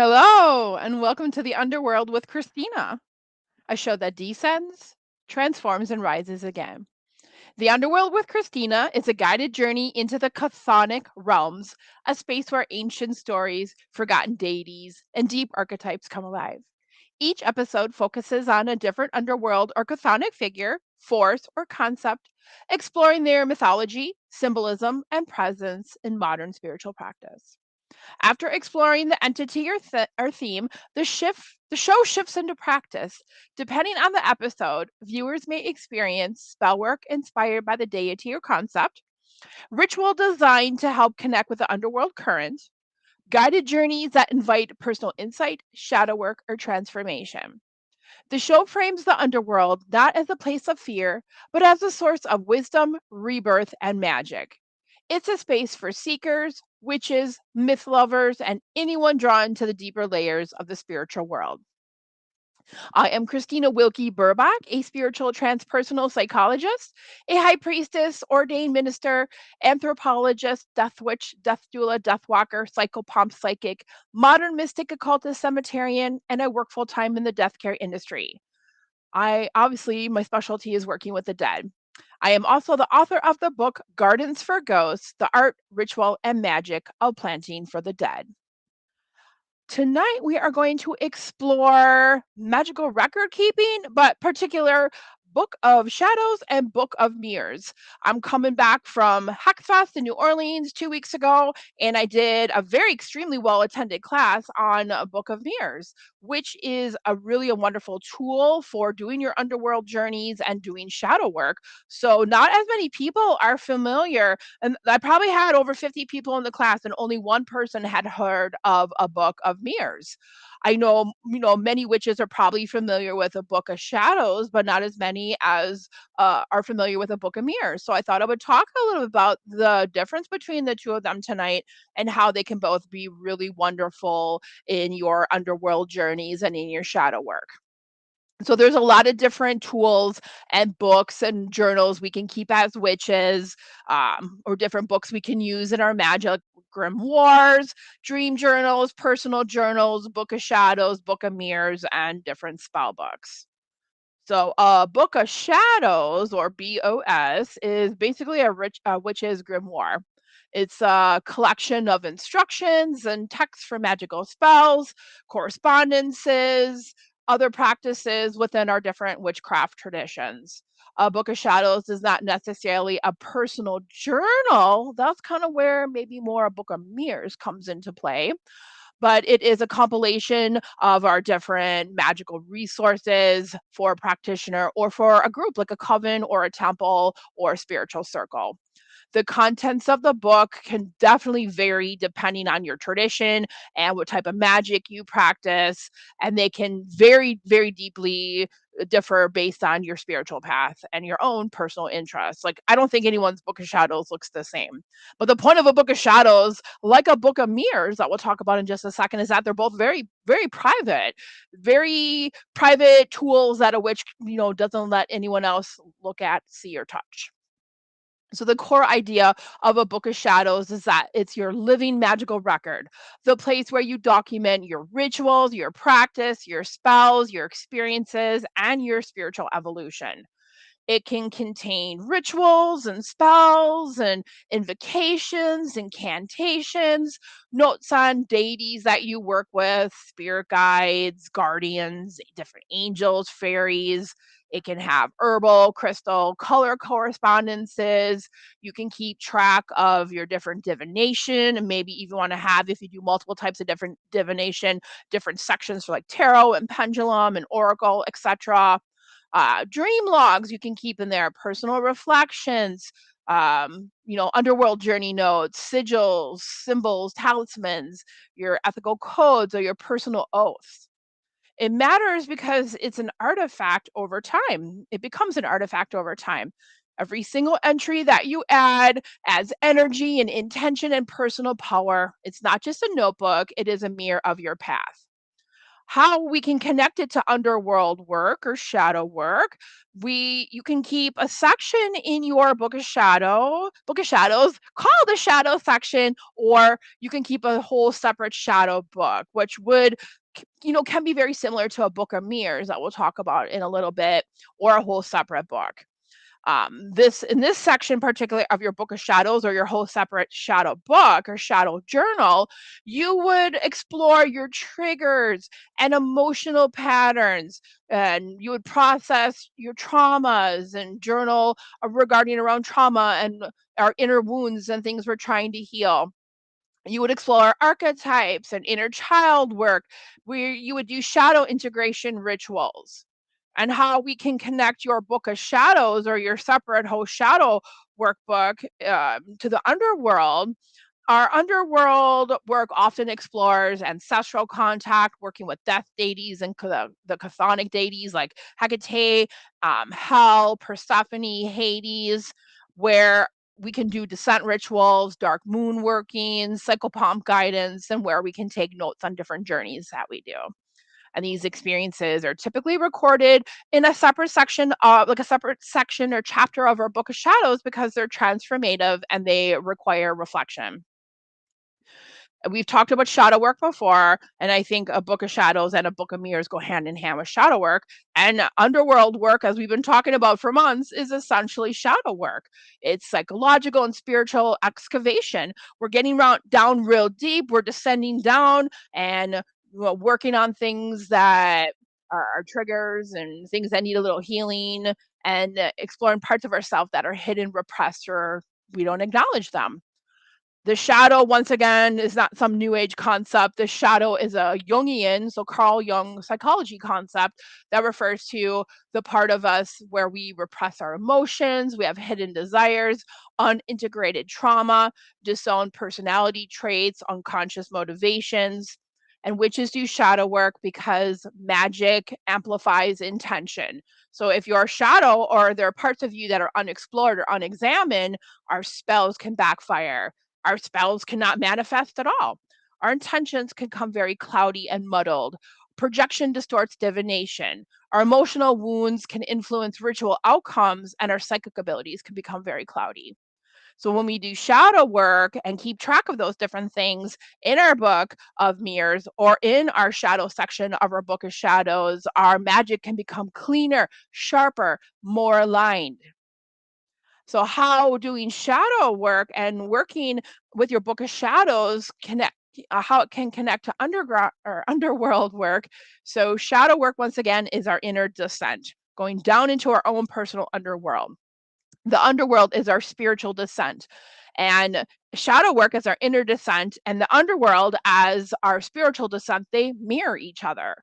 Hello, and welcome to the Underworld with Christina, a show that descends, transforms, and rises again. The Underworld with Christina is a guided journey into the chthonic realms, a space where ancient stories, forgotten deities, and deep archetypes come alive. Each episode focuses on a different underworld or chthonic figure, force, or concept, exploring their mythology, symbolism, and presence in modern spiritual practice. After exploring the entity or theme, the show shifts into practice. Depending on the episode, viewers may experience spell work inspired by the deity or concept, ritual designed to help connect with the underworld current, guided journeys that invite personal insight, shadow work, or transformation. The show frames the underworld not as a place of fear, but as a source of wisdom, rebirth, and magic. It's a space for seekers, witches, myth lovers, and anyone drawn to the deeper layers of the spiritual world. I am Christina Wilkie Burbach, a spiritual transpersonal psychologist, a high priestess, ordained minister, anthropologist, death witch, death doula, death walker, psychopomp psychic, modern mystic occultist cemeterian, and I work full time in the death care industry. My specialty is working with the dead. I am also the author of the book Gardens for Ghosts: The Art, Ritual, and Magic of Planting for the Dead. Tonight we are going to explore magical record keeping, but particular Book of Shadows and Book of Mirrors. I'm coming back from Hackfest in New Orleans 2 weeks ago, and I did a very extremely well attended class on a Book of Mirrors, which is a wonderful tool for doing your underworld journeys and doing shadow work. So not as many people are familiar, and I probably had over 50 people in the class, and only one person had heard of a Book of Mirrors. I know, many witches are probably familiar with a Book of Shadows, but not as many as are familiar with a Book of Mirrors. So I thought I would talk a little about the difference between the two of them tonight and how they can both be really wonderful in your underworld journeys and in your shadow work. So there's a lot of different tools and books and journals we can keep as witches, or different books we can use in our magic grimoires, dream journals, personal journals, Book of Shadows, Book of Mirrors, and different spell books. So a Book of Shadows, or BOS, is basically a witch's grimoire. It's a collection of instructions and texts for magical spells, correspondences, other practices within our different witchcraft traditions. A Book of Shadows is not necessarily a personal journal. That's kind of where maybe more a Book of Mirrors comes into play, but it is a compilation of our different magical resources for a practitioner or for a group like a coven or a temple or a spiritual circle. The contents of the book can definitely vary depending on your tradition and what type of magic you practice, and they can very deeply differ based on your spiritual path and your own personal interests. Like, I don't think anyone's Book of Shadows looks the same. But the point of a Book of Shadows, like a Book of Mirrors that we'll talk about in just a second, is that they're both very private tools that a witch, doesn't let anyone else look at, see, or touch. So the core idea of a Book of Shadows is that it's your living magical record, the place where you document your rituals, your practice, your spells, your experiences, and your spiritual evolution. It can contain rituals and spells and invocations, incantations, notes on deities that you work with, spirit guides, guardians, different angels, fairies. It can have herbal, crystal, color correspondences. You can keep track of your different divination, and maybe even want to have, if you do multiple types of different divination, different sections for like tarot and pendulum and oracle, etc. Dream logs you can keep in there, personal reflections, underworld journey notes, sigils, symbols, talismans, your ethical codes, or your personal oaths. It matters because it's an artifact over time. It becomes an artifact over time. Every single entry that you add adds energy and intention and personal power. It's not just a notebook, it is a mirror of your path. How we can connect it to underworld work or shadow work. You can keep a section in your book of shadows called the shadow section, or you can keep a whole separate shadow book, which can be very similar to a book of mirrors that we'll talk about in a little bit, or a whole separate book. This in this section particularly of your book of shadows, or your whole separate shadow book or shadow journal, you would explore your triggers and emotional patterns, and you would process your traumas and journal regarding around trauma and our inner wounds and things we're trying to heal. You would explore archetypes and inner child work, where you would do shadow integration rituals, and how we can connect your book of shadows or your separate whole shadow workbook to the underworld. Our underworld work often explores ancestral contact, working with death deities and the chthonic deities like Hecate, Hell, Persephone, Hades, where we can do descent rituals, dark moon workings, psychopomp guidance, and where we can take notes on different journeys that we do. And these experiences are typically recorded in a separate section, like a separate section or chapter of our book of shadows, because they're transformative and they require reflection. We've talked about shadow work before, and I think a book of shadows and a book of mirrors go hand in hand with shadow work. And underworld work, as we've been talking about for months, is essentially shadow work. It's psychological and spiritual excavation. We're getting down real deep, we're descending down and working on things that are triggers and things that need a little healing, and exploring parts of ourselves that are hidden, repressed, or we don't acknowledge them. The shadow, once again, is not some new age concept. The shadow is a Jungian, so Carl Jung psychology concept that refers to the part of us where we repress our emotions, we have hidden desires, unintegrated trauma, disowned personality traits, unconscious motivations. And witches do shadow work because magic amplifies intention. So if you're a shadow, or there are parts of you that are unexplored or unexamined, our spells can backfire, our spells cannot manifest at all. Our intentions can come very cloudy and muddled. Projection distorts divination. Our emotional wounds can influence ritual outcomes, and our psychic abilities can become very cloudy. So, when we do shadow work and keep track of those different things in our book of mirrors, or in our shadow section of our book of shadows, our magic can become cleaner, sharper, more aligned. So how doing shadow work and working with your book of shadows connect, how it can connect to underground or underworld work. So shadow work, once again, is our inner descent, going down into our own personal underworld. The underworld is our spiritual descent, and shadow work is our inner descent, and the underworld as our spiritual descent. They mirror each other.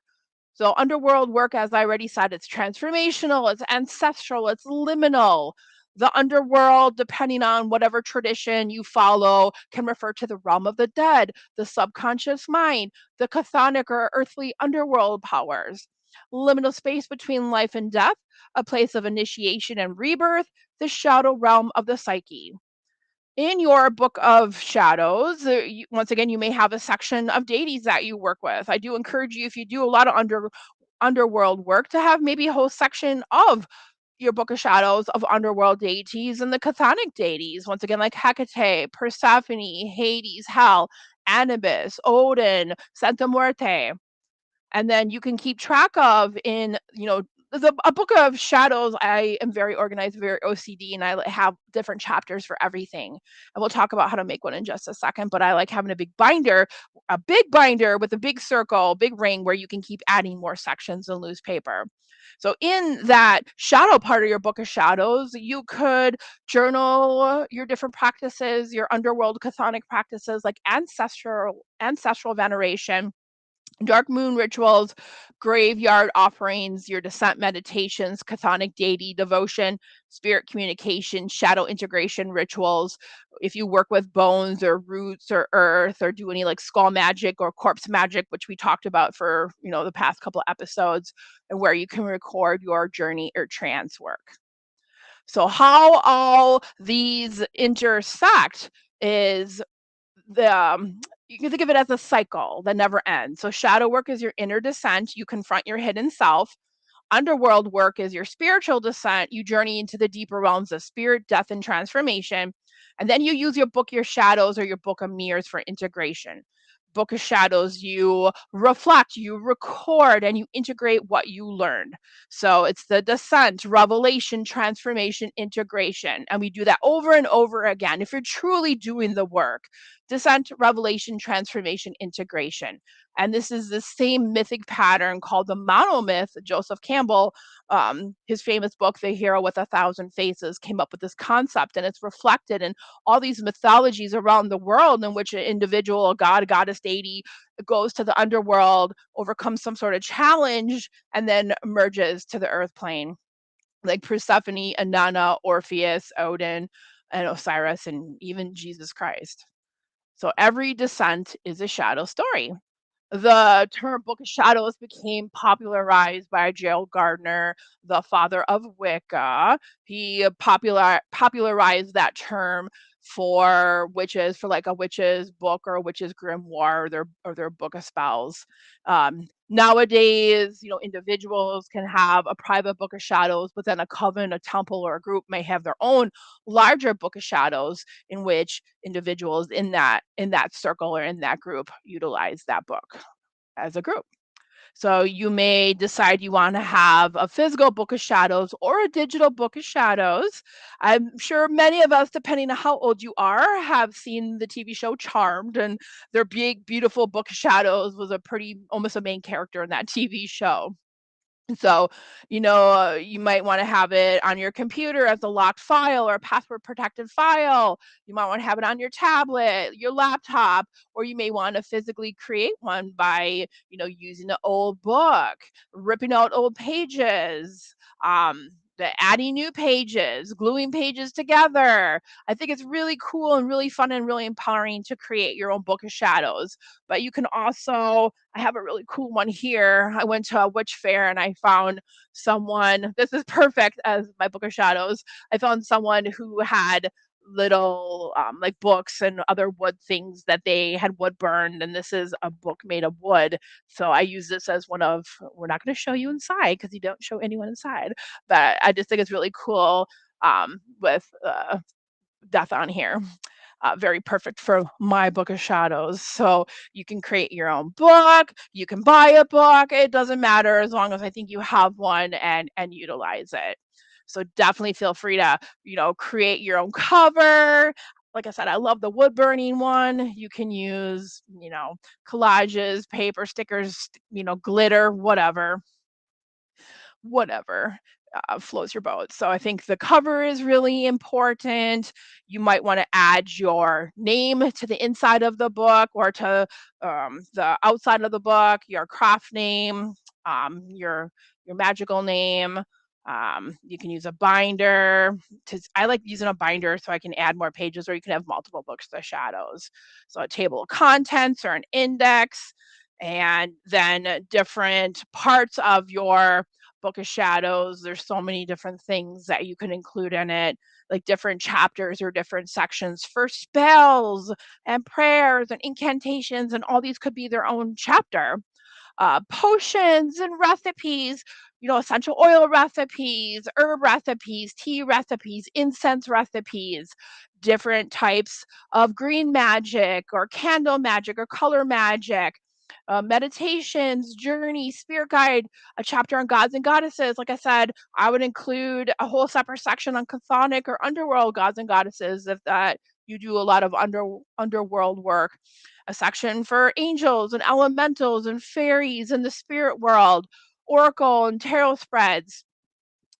So underworld work, as I already said, it's transformational, it's ancestral, it's liminal. The underworld, depending on whatever tradition you follow, can refer to the realm of the dead, the subconscious mind, the chthonic or earthly underworld powers. Liminal space between life and death, a place of initiation and rebirth, the shadow realm of the psyche. In your book of shadows, once again, you may have a section of deities that you work with. I do encourage you, if you do a lot of underworld work, to have maybe a whole section of your book of shadows of underworld deities and the chthonic deities. Once again, like Hecate, Persephone, Hades, Hell, Anubis, Odin, Santa Muerte. And then you can keep track of in, a book of shadows. I am very organized, very OCD, and I have different chapters for everything. And we'll talk about how to make one in just a second. But I like having a big binder with a big circle, big ring, where you can keep adding more sections and loose paper. So in that shadow part of your book of shadows, you could journal your different practices, your underworld chthonic practices, like ancestral veneration, dark moon rituals, graveyard offerings, your descent meditations, chthonic deity devotion, spirit communication, shadow integration rituals. If you work with bones or roots or earth, or do any like skull magic or corpse magic, which we talked about for, the past couple episodes, and where you can record your journey or trance work. So how all these intersect is the You can think of it as a cycle that never ends. So shadow work is your inner descent. You confront your hidden self. Underworld work is your spiritual descent. You journey into the deeper realms of spirit, death, and transformation. And then you use your book, your shadows, or your book of mirrors for integration. Book of shadows, you reflect, you record, and you integrate what you learned. So it's the descent, revelation, transformation, integration. And we do that over and over again. If you're truly doing the work, descent, revelation, transformation, integration. And this is the same mythic pattern called the monomyth. Joseph Campbell, his famous book, The Hero with a Thousand Faces, came up with this concept, and it's reflected in all these mythologies around the world in which an individual, a god, a goddess, deity, goes to the underworld, overcomes some sort of challenge, and then emerges to the earth plane, like Persephone, Inanna, Orpheus, Odin, and Osiris, and even Jesus Christ. So every descent is a shadow story. The term Book of Shadows became popularized by Gerald Gardner, the father of Wicca. He popularized that term for witches, for like a witch's book or a witch's grimoire, or their book of spells. Nowadays, individuals can have a private book of shadows, but then a coven, a temple, or a group may have their own larger book of shadows in which individuals in that circle or in that group utilize that book as a group. So you may decide you want to have a physical book of shadows or a digital book of shadows. I'm sure many of us, depending on how old you are, have seen the TV show Charmed, and their big, beautiful book of shadows was a pretty, almost a main character in that TV show. So, you might want to have it on your computer as a locked file or a password protected file. You might want to have it on your tablet, your laptop, or you may want to physically create one by, using an old book, ripping out old pages, adding new pages, gluing pages together. I think it's really cool and really fun and really empowering to create your own book of shadows. But you can also, I have a really cool one here. I went to a witch fair and I found someone, this is perfect as my book of shadows. I found someone who had little like books and other wood things that they had wood burned, and this is a book made of wood. So I use this as one of, we're not going to show you inside because you don't show anyone inside, but I just think it's really cool with death on here. Very perfect for my book of shadows. So you can create your own book, you can buy a book, it doesn't matter as long as I think you have one and utilize it. So definitely feel free to, create your own cover. Like I said, I love the wood burning one. You can use, collages, paper, stickers, glitter, whatever floats your boat. So I think the cover is really important. You might want to add your name to the inside of the book or to the outside of the book, your craft name, your magical name. You can use a binder. I like using a binder so I can add more pages, or you can have multiple books to shadows. So a table of contents or an index, and then different parts of your book of shadows. There's so many different things that you can include in it, like different chapters or different sections for spells and prayers and incantations, and all these could be their own chapter. Potions and recipes, essential oil recipes, herb recipes, tea recipes, incense recipes, different types of green magic or candle magic or color magic, meditations, journey, spirit guide, a chapter on gods and goddesses. Like I said, I would include a whole separate section on chthonic or underworld gods and goddesses if that you do a lot of underworld work, a section for angels and elementals and fairies in the spirit world, oracle and tarot spreads.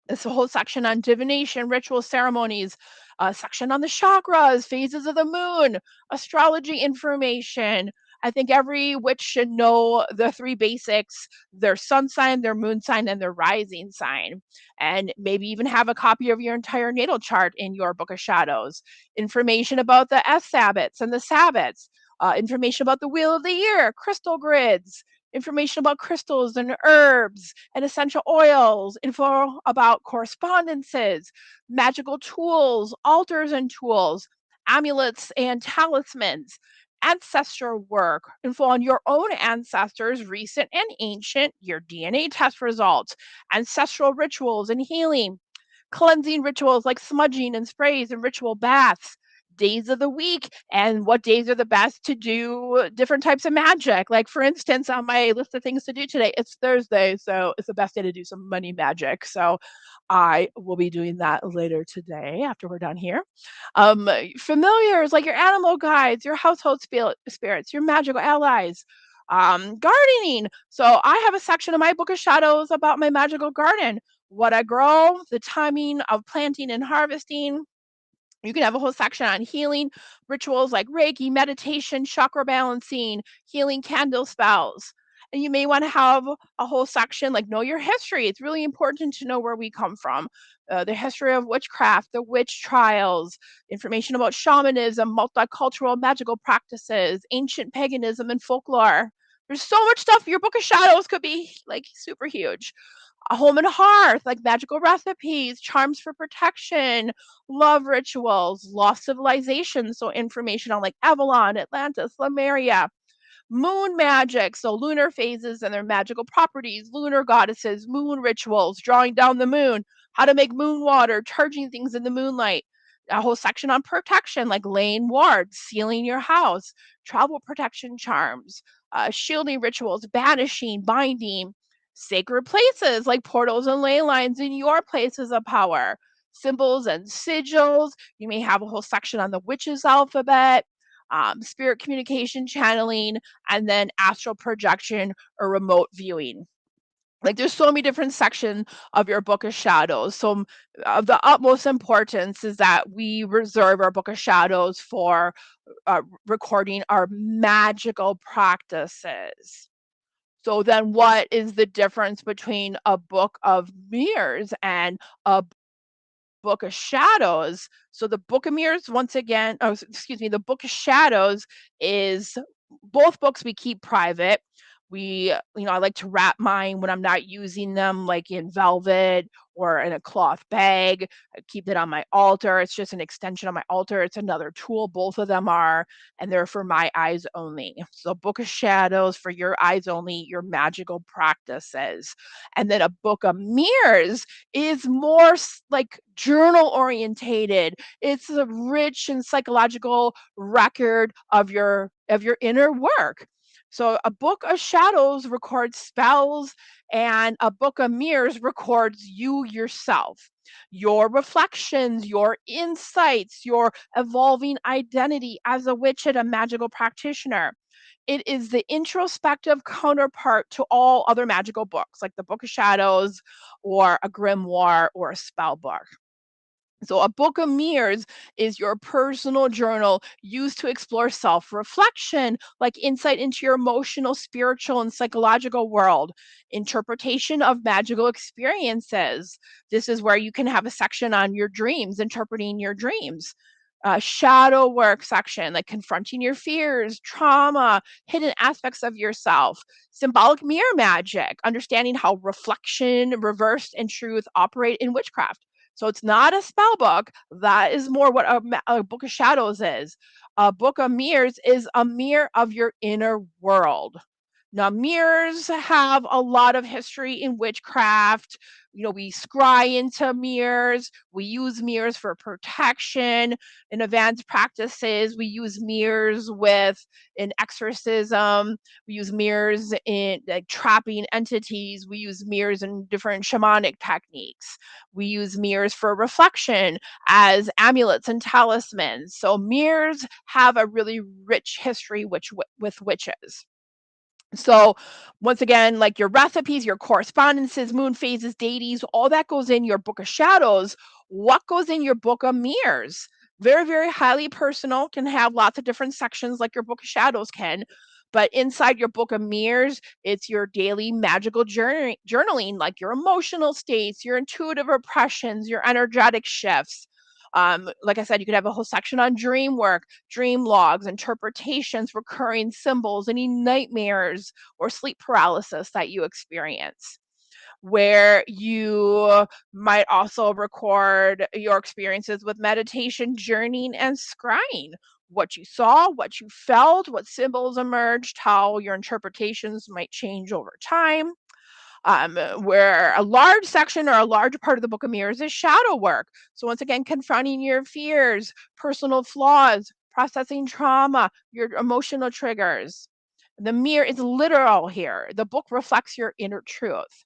It's a whole section on divination, ritual ceremonies, a section on the chakras, phases of the moon, astrology information. I think every witch should know the three basics: their sun sign, their moon sign, and their rising sign. And maybe even have a copy of your entire natal chart in your book of shadows. Information about the S Sabbats and the Sabbats, information about the wheel of the year, crystal grids, information about crystals and herbs and essential oils, info about correspondences, magical tools, altars and tools, amulets and talismans, ancestor work, info on your own ancestors, recent and ancient, your DNA test results, ancestral rituals and healing, cleansing rituals like smudging and sprays and ritual baths, days of the week, and what days are the best to do different types of magic. Like, for instance, on my list of things to do today, it's Thursday, so it's the best day to do some money magic. So I will be doing that later today after we're done here. Familiars like your animal guides, your household spirits, your magical allies. Gardening. So I have a section in my book of shadows about my magical garden, what I grow, the timing of planting and harvesting. You can have a whole section on healing rituals like Reiki, meditation, chakra balancing, healing candle spells. And you may want to have a whole section like know your history. It's really important to know where we come from. The history of witchcraft, the witch trials, information about shamanism, multicultural magical practices, ancient paganism, and folklore. There's so much stuff. Your book of shadows could be like super huge. A home and hearth, like magical recipes, charms for protection, love rituals, lost civilizations, so information on like Avalon, Atlantis, Lemuria, moon magic, so lunar phases and their magical properties, lunar goddesses, moon rituals, drawing down the moon, how to make moon water, charging things in the moonlight. A whole section on protection, like laying wards, sealing your house, travel protection charms, shielding rituals, banishing, binding, sacred places like portals and ley lines in your places of power, symbols and sigils. You may have a whole section on the witch's alphabet, spirit communication channeling, and then astral projection or remote viewing. Like there's so many different sections of your book of shadows. So of the utmost importance is that we reserve our book of shadows for recording our magical practices. So then what is the difference between a book of mirrors and a book of shadows? So the book of mirrors, once again, oh, excuse me, the book of shadows is both books we keep private. We, I like to wrap mine when I'm not using them, like in velvet or in a cloth bag. I keep it on my altar. It's just an extension of my altar. It's another tool. Both of them are, and they're for my eyes only. So, book of shadows for your eyes only, your magical practices. And then a book of mirrors is more like journal orientated. It's a rich and psychological record of your inner work. So a book of shadows records spells, and a book of mirrors records you yourself, your reflections, your insights, your evolving identity as a witch and a magical practitioner. It is the introspective counterpart to all other magical books, like the Book of Shadows or a grimoire or a spell book. So, a book of mirrors is your personal journal used to explore self reflection, like insight into your emotional, spiritual, and psychological world, interpretation of magical experiences. This is where you can have a section on your dreams, interpreting your dreams. Shadow work section, like confronting your fears, trauma, hidden aspects of yourself, symbolic mirror magic, understanding how reflection, reversed, and truth operate in witchcraft. So it's not a spell book. That is more what a book of shadows is. A book of mirrors is a mirror of your inner world. Now, mirrors have a lot of history in witchcraft. We scry into mirrors. We use mirrors for protection. In advanced practices, we use mirrors in exorcism. We use mirrors in like trapping entities. We use mirrors in different shamanic techniques. We use mirrors for reflection as amulets and talismans. So mirrors have a really rich history with witches. So once again, like your recipes, your correspondences, moon phases, deities, all that goes in your book of shadows. What goes in your book of mirrors? Very, very highly personal, can have lots of different sections like your book of shadows can. But inside your book of mirrors, it's your daily magical journaling, like your emotional states, your intuitive impressions, your energetic shifts. Like I said, you could have a whole section on dream work, dream logs, interpretations, recurring symbols, any nightmares or sleep paralysis that you experience. Where you might also record your experiences with meditation, journeying, and scrying. what you saw, what you felt, what symbols emerged, how your interpretations might change over time. Where a large section or a large part of the Book of Mirrors is shadow work. So, once again, confronting your fears, personal flaws, processing trauma, your emotional triggers. The mirror is literal here. The book reflects your inner truth.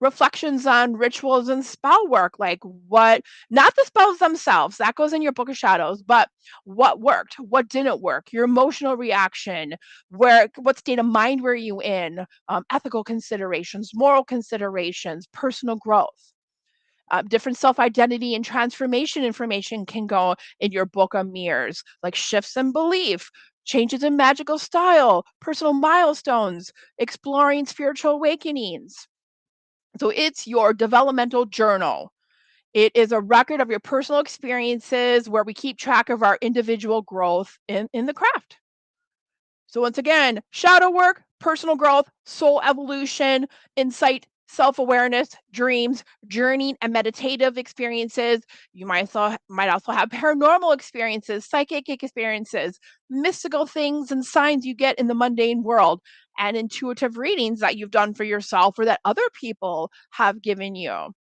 Reflections on rituals and spell work, like what, not the spells themselves, that goes in your Book of Shadows, but what worked, what didn't work, your emotional reaction, what state of mind were you in, ethical considerations, moral considerations, personal growth. Different self identity and transformation information can go in your Book of Mirrors, like shifts in belief, changes in magical style, personal milestones, exploring spiritual awakenings. So it's your developmental journal. It is a record of your personal experiences where we keep track of our individual growth in the craft. So once again, shadow work, personal growth, soul evolution, insight, self-awareness, dreams, journeying, and meditative experiences. You might also have paranormal experiences, psychic experiences, mystical things and signs you get in the mundane world, and intuitive readings that you've done for yourself or that other people have given you.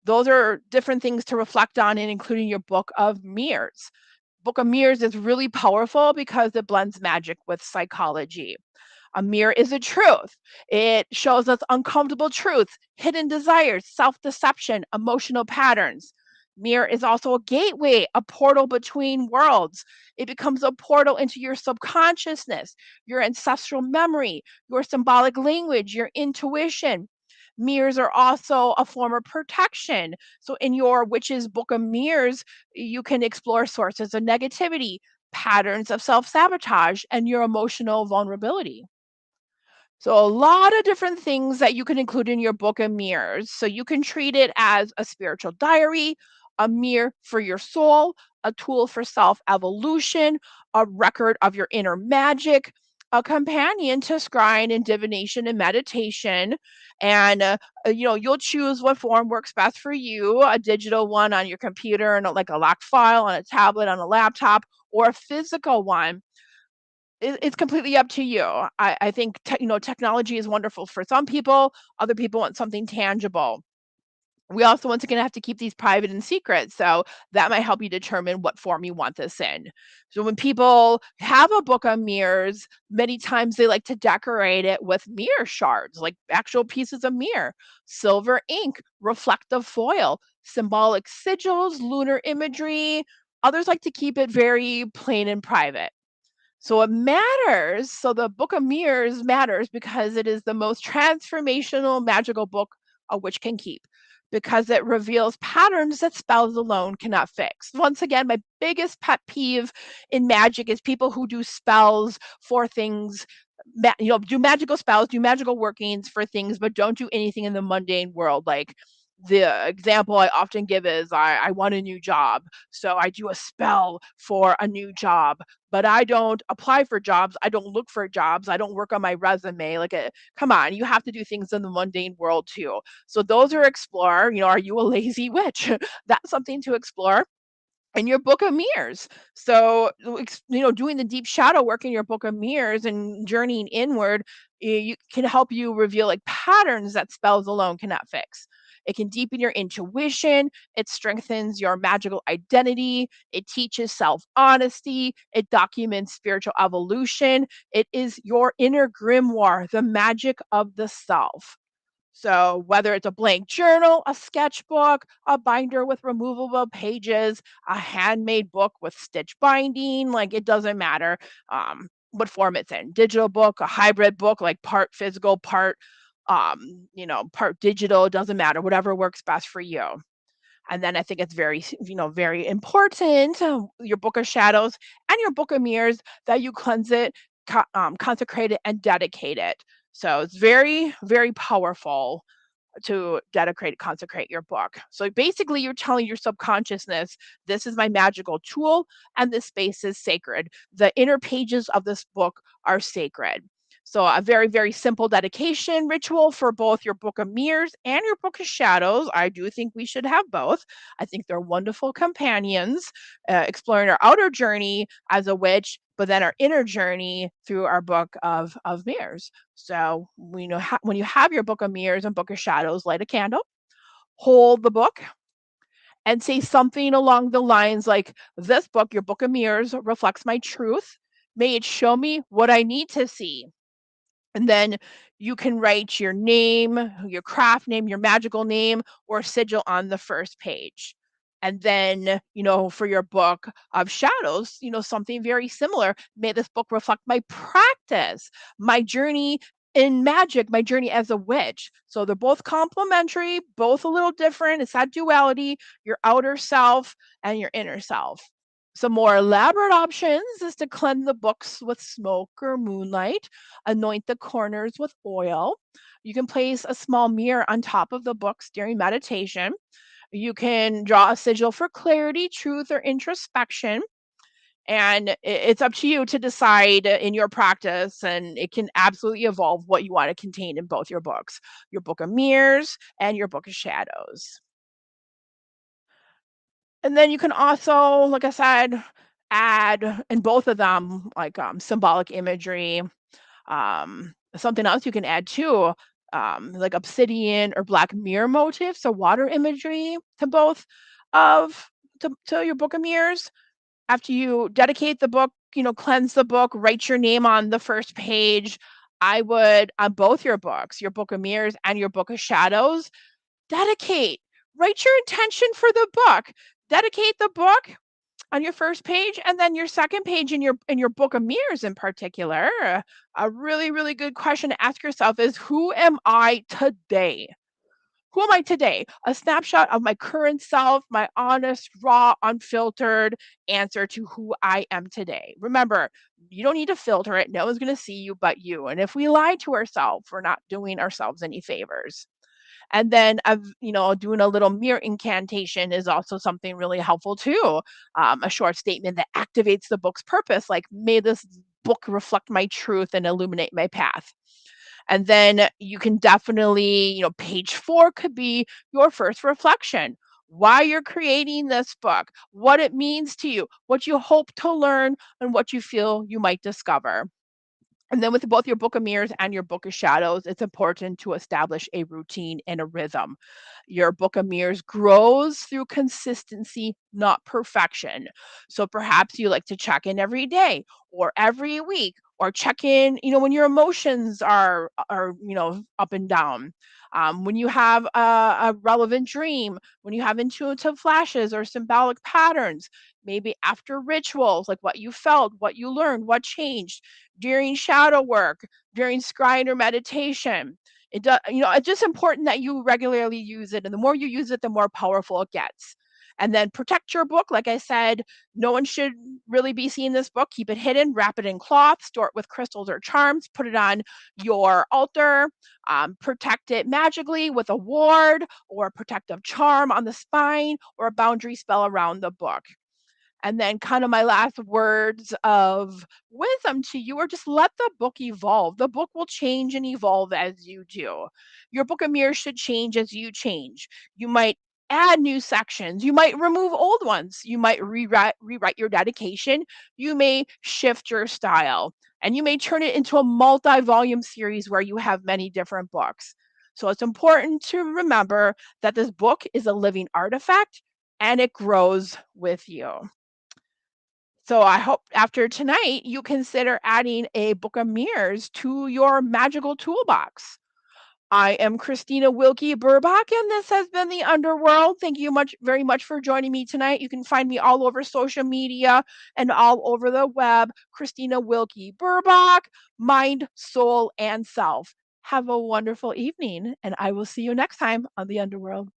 Those are different things to reflect on in including your Book of Mirrors. Book of Mirrors is really powerful because it blends magic with psychology. A mirror is a truth. It shows us uncomfortable truths, hidden desires, self deception, emotional patterns. Mirror is also a gateway, a portal between worlds. It becomes a portal into your subconsciousness, your ancestral memory, your symbolic language, your intuition. Mirrors are also a form of protection. So, in your Witch's Book of Mirrors, you can explore sources of negativity, patterns of self sabotage, and your emotional vulnerability. So, a lot of different things that you can include in your Book of Mirrors. So, you can treat it as a spiritual diary, a mirror for your soul, a tool for self evolution, a record of your inner magic, a companion to scrying and divination and meditation. And, you'll choose what form works best for you, a digital one on your computer and like a locked file on a tablet, on a laptop, or a physical one. It's completely up to you. I think technology is wonderful for some people. Other people want something tangible. We also once again have to keep these private and secret, so that might help you determine what form you want this in. So when people have a Book of Mirrors, many times they like to decorate it with mirror shards, like actual pieces of mirror, silver ink, reflective foil, symbolic sigils, lunar imagery. Others like to keep it very plain and private. So it matters. So the Book of Mirrors matters because it is the most transformational magical book a witch can keep because it reveals patterns that spells alone cannot fix. Once again, my biggest pet peeve in magic is people who do spells for things, do magical spells, do magical workings for things, but don't do anything in the mundane world. Like the example I often give is I want a new job. So I do a spell for a new job, but I don't apply for jobs. I don't look for jobs. I don't work on my resume. Come on, you have to do things in the mundane world too. So those are explore. Are you a lazy witch? That's something to explore in your Book of Mirrors. So, doing the deep shadow work in your Book of Mirrors and journeying inward, you can help you reveal like patterns that spells alone cannot fix. It can deepen your intuition. It strengthens your magical identity. It teaches self honesty. It documents spiritual evolution. It is your inner grimoire, the magic of the self. So, whether it's a blank journal, a sketchbook, a binder with removable pages, a handmade book with stitch binding, like it doesn't matter what form it's in. Digital book, a hybrid book, like part physical, part digital, doesn't matter, whatever works best for you. And then I think it's very important, your Book of Shadows and your Book of Mirrors, that you cleanse it, consecrate it, and dedicate it. So it's very, very powerful to dedicate, consecrate your book. So basically, you're telling your subconsciousness, this is my magical tool, and this space is sacred. The inner pages of this book are sacred. So a very, very simple dedication ritual for both your Book of Mirrors and your Book of Shadows. I do think we should have both. I think they're wonderful companions, exploring our outer journey as a witch, but then our inner journey through our Book of Mirrors. So we know when you have your Book of Mirrors and Book of Shadows, light a candle, hold the book, and say something along the lines like, "This book, your Book of Mirrors, reflects my truth. May it show me what I need to see." And then you can write your name, your craft name, your magical name, or sigil on the first page. And then, for your Book of Shadows, something very similar. May this book reflect my practice, my journey in magic, my journey as a witch. So they're both complementary, both a little different. It's that duality, your outer self and your inner self. Some more elaborate options is to cleanse the books with smoke or moonlight, anoint the corners with oil. You can place a small mirror on top of the books during meditation. You can draw a sigil for clarity, truth, or introspection. And it's up to you to decide in your practice, and it can absolutely evolve what you want to contain in both your books, your Book of Mirrors and your Book of Shadows. And then you can also, like I said, add in both of them like symbolic imagery. Something else you can add too, like obsidian or black mirror motifs, so water imagery to both of to your Book of Mirrors. After you dedicate the book, cleanse the book, write your name on the first page. I would on both your books, your Book of Mirrors and your Book of Shadows, dedicate. Write your intention for the book. Dedicate the book on your first page, and then your second page in your Book of Mirrors in particular. A really, really good question to ask yourself is, who am I today? Who am I today? A snapshot of my current self, my honest, raw, unfiltered answer to who I am today. Remember, you don't need to filter it. No one's going to see you but you. And if we lie to ourselves, we're not doing ourselves any favors. And then, doing a little mirror incantation is also something really helpful too. A short statement that activates the book's purpose, like, may this book reflect my truth and illuminate my path. And then you can definitely, page 4 could be your first reflection. Why you're creating this book, what it means to you, what you hope to learn, and what you feel you might discover. And then with both your Book of Mirrors and your Book of Shadows, it's important to establish a routine and a rhythm. Your Book of Mirrors grows through consistency, not perfection. So perhaps you like to check in every day or every week, or check in, when your emotions are up and down. When you have a relevant dream, when you have intuitive flashes or symbolic patterns, maybe after rituals, like what you felt, what you learned, what changed during shadow work, during scrying or meditation. It's just important that you regularly use it. And the more you use it, the more powerful it gets. And then protect your book. Like I said, no one should really be seeing this book. Keep it hidden, wrap it in cloth, store it with crystals or charms, put it on your altar, protect it magically with a ward or a protective charm on the spine or a boundary spell around the book. And then kind of my last words of wisdom to you are, just let the book evolve. The book will change and evolve as you do. Your Book of Mirrors should change as you change. You might add new sections. You might remove old ones. You might rewrite your dedication. You may shift your style. And you may turn it into a multi-volume series where you have many different books. So it's important to remember that this book is a living artifact and it grows with you. So I hope after tonight you consider adding a Book of Mirrors to your magical toolbox. I am Christina Wilkie Burbach, and this has been the Underworld. Thank you very much for joining me tonight. You can find me all over social media and all over the web. Christina Wilkie Burbach, mind, soul, and self. Have a wonderful evening, and I will see you next time on the Underworld.